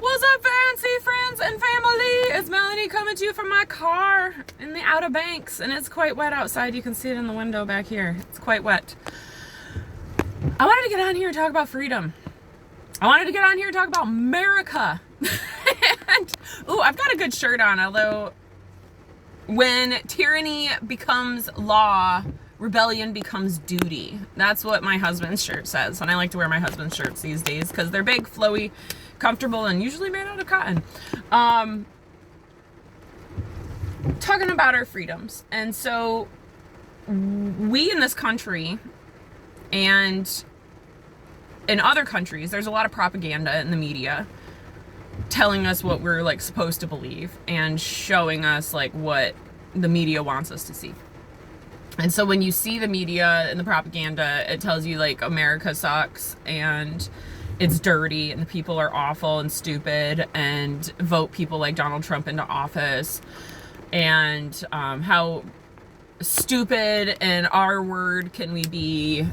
What's up, fancy friends and family? It's Melanie coming to you from my car in the Outer Banks, and it's quite wet outside. You can see it in the window back here. It's quite wet. I wanted to get on here and talk about freedom. I wanted to get on here and talk about America. And, ooh, I've got a good shirt on, although when tyranny becomes law, rebellion becomes duty. That's what my husband's shirt says, and I like to wear my husband's shirts these days because they're big, flowy, comfortable, and usually made out of cotton. Talking about our freedoms. And so we in this country and in other countries, there's a lot of propaganda in the media telling us what we're like supposed to believe and showing us like what the media wants us to see. And so when you see the media and the propaganda, it tells you like America sucks and it's dirty and the people are awful and stupid and vote people like Donald Trump into office, and how stupid and R-word can we be.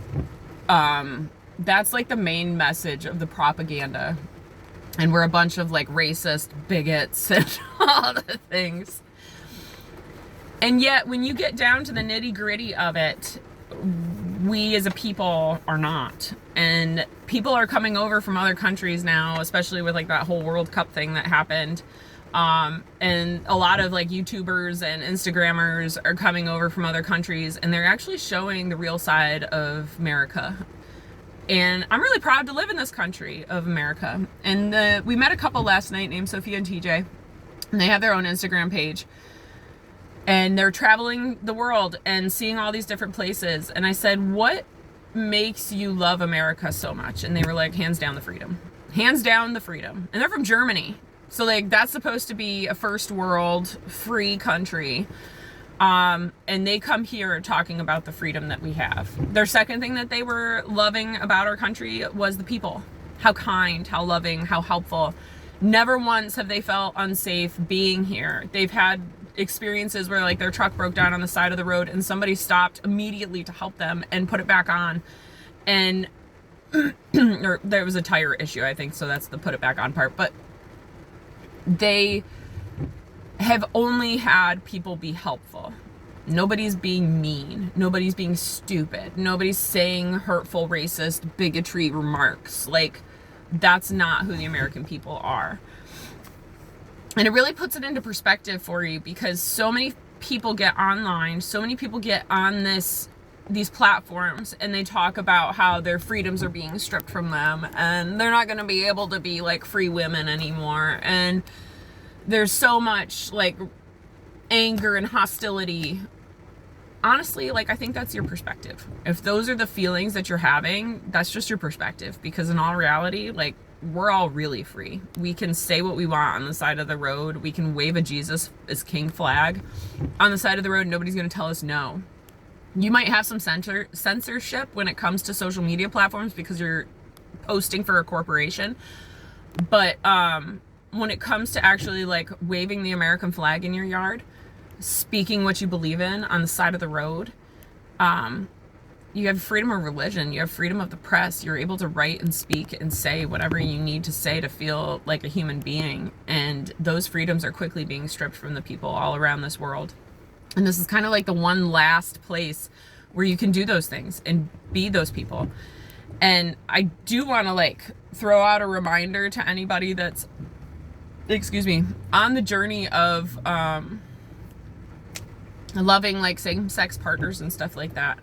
That's like the main message of the propaganda. And we're a bunch of like racist bigots and all the things. And yet when you get down to the nitty-gritty of it, we as a people are not. And people are coming over from other countries now, especially with like that whole World Cup thing that happened. And a lot of like YouTubers and Instagrammers are coming over from other countries, and they're actually showing the real side of America. And I'm really proud to live in this country of America. And we met a couple last night named Sophia and TJ, and they have their own Instagram page. And they're traveling the world and seeing all these different places. And I said, what makes you love America so much? And they were like, hands down the freedom. Hands down the freedom. And they're from Germany. So like that's supposed to be a first world free country. And they come here talking about the freedom that we have. Their second thing that they were loving about our country was the people. How kind, how loving, how helpful. Never once have they felt unsafe being here. They've had experiences where like their truck broke down on the side of the road and somebody stopped immediately to help them and put it back on. And or there was a tire issue, I think, so that's the put it back on part. But they have only had people be helpful. Nobody's being mean. Nobody's being stupid. Nobody's saying hurtful, racist, bigotry remarks. Like, that's not who the American people are. And it really puts it into perspective for you, because so many people get online, so many people get on these platforms, and they talk about how their freedoms are being stripped from them, and they're not going to be able to be like free women anymore. And there's so much like anger and hostility. Honestly, like, I think that's your perspective. If those are the feelings that you're having, that's just your perspective, because in all reality, like, we're all really free. We can say what we want on the side of the road. We can wave a Jesus is King flag on the side of the road. Nobody's going to tell us no. You might have some censorship when it comes to social media platforms because you're posting for a corporation. But when it comes to actually like waving the American flag in your yard, speaking what you believe in on the side of the road, you have freedom of religion, you have freedom of the press, you're able to write and speak and say whatever you need to say to feel like a human being. And those freedoms are quickly being stripped from the people all around this world. And this is kind of like the one last place where you can do those things and be those people. And I do want to like throw out a reminder to anybody that's, on the journey of loving like same-sex partners and stuff like that.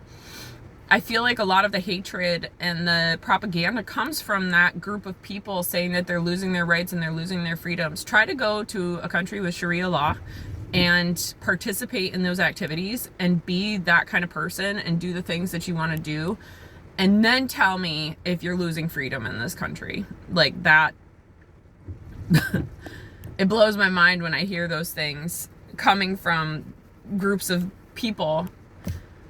I feel like a lot of the hatred and the propaganda comes from that group of people saying that they're losing their rights and they're losing their freedoms. Try to go to a country with Sharia law and participate in those activities and be that kind of person and do the things that you want to do. And then tell me if you're losing freedom in this country. Like that, it blows my mind when I hear those things coming from groups of people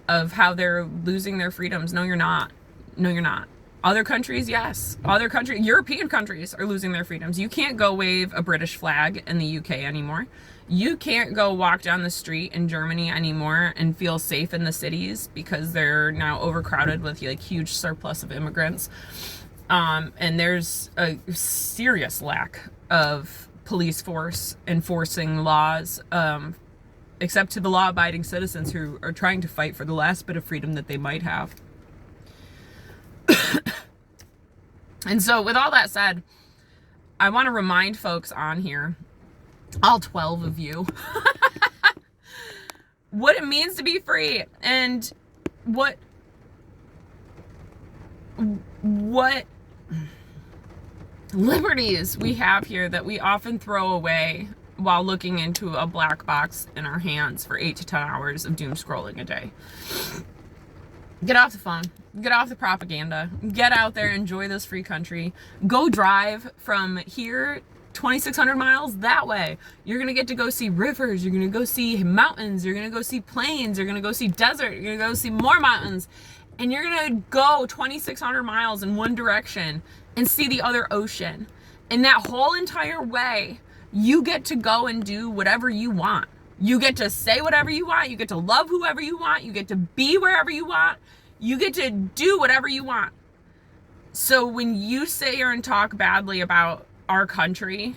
of how they're losing their freedoms. No, you're not. No, you're not. Other countries, yes. European countries are losing their freedoms. You can't go wave a British flag in the UK anymore. You can't go walk down the street in Germany anymore and feel safe in the cities because they're now overcrowded with like huge surplus of immigrants. And there's a serious lack of police force enforcing laws, except to the law-abiding citizens who are trying to fight for the last bit of freedom that they might have. And so with all that said, I want to remind folks on here, all 12 of you, what it means to be free and what liberties we have here that we often throw away while looking into a black box in our hands for 8 to 10 hours of doom scrolling a day. Get off the phone. Get off the propaganda. Get out there, enjoy this free country. Go drive from here 2,600 miles that way. You're going to get to go see rivers. You're going to go see mountains. You're going to go see plains. You're going to go see desert. You're going to go see more mountains. And you're going to go 2,600 miles in one direction and see the other ocean. And that whole entire way, you get to go and do whatever you want. You get to say whatever you want. You get to love whoever you want. You get to be wherever you want. You get to do whatever you want. So when you say and talk badly about our country,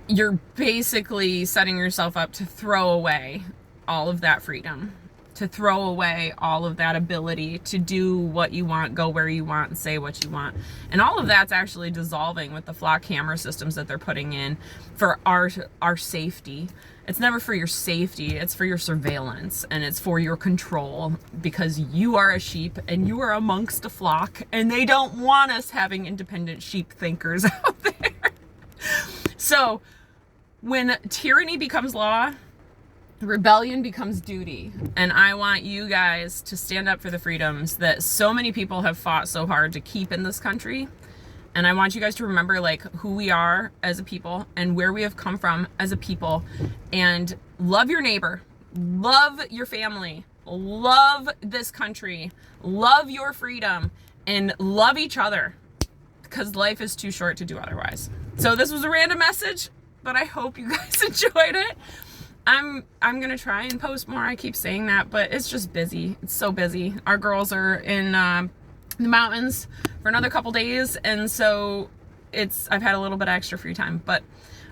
you're basically setting yourself up to throw away all of that freedom, to throw away all of that ability to do what you want, go where you want, and say what you want. And all of that's actually dissolving with the flock camera systems that they're putting in for our safety. It's never for your safety, it's for your surveillance, and it's for your control, because you are a sheep and you are amongst a flock, and they don't want us having independent sheep thinkers out there. So when tyranny becomes law, rebellion becomes duty. And I want you guys to stand up for the freedoms that so many people have fought so hard to keep in this country. And I want you guys to remember like who we are as a people and where we have come from as a people, and love your neighbor, love your family, love this country, love your freedom, and love each other, because life is too short to do otherwise. So this was a random message, but I hope you guys enjoyed it. I'm gonna try and post more. I keep saying that, but it's just busy. It's so busy. Our girls are in the mountains for another couple days, and so I've had a little bit of extra free time. But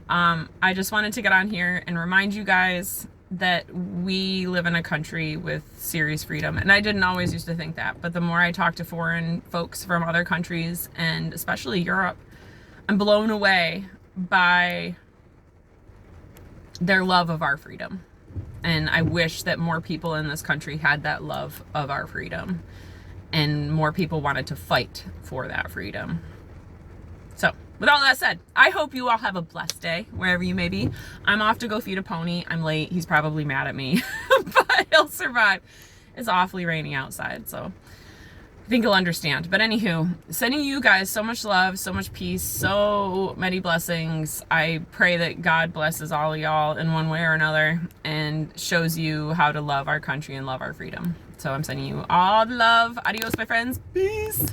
I just wanted to get on here and remind you guys that we live in a country with serious freedom. And I didn't always used to think that, but the more I talk to foreign folks from other countries, and especially Europe, I'm blown away by their love of our freedom. And I wish that more people in this country had that love of our freedom, and more people wanted to fight for that freedom. So with all that said, I hope you all have a blessed day wherever you may be. I'm off to go feed a pony. I'm late. He's probably mad at me, but he'll survive. It's awfully rainy outside, so I think he'll understand. But anywho, sending you guys so much love, so much peace, so many blessings. I pray that God blesses all of y'all in one way or another and shows you how to love our country and love our freedom. So I'm sending you all the love. Adios, my friends. Peace.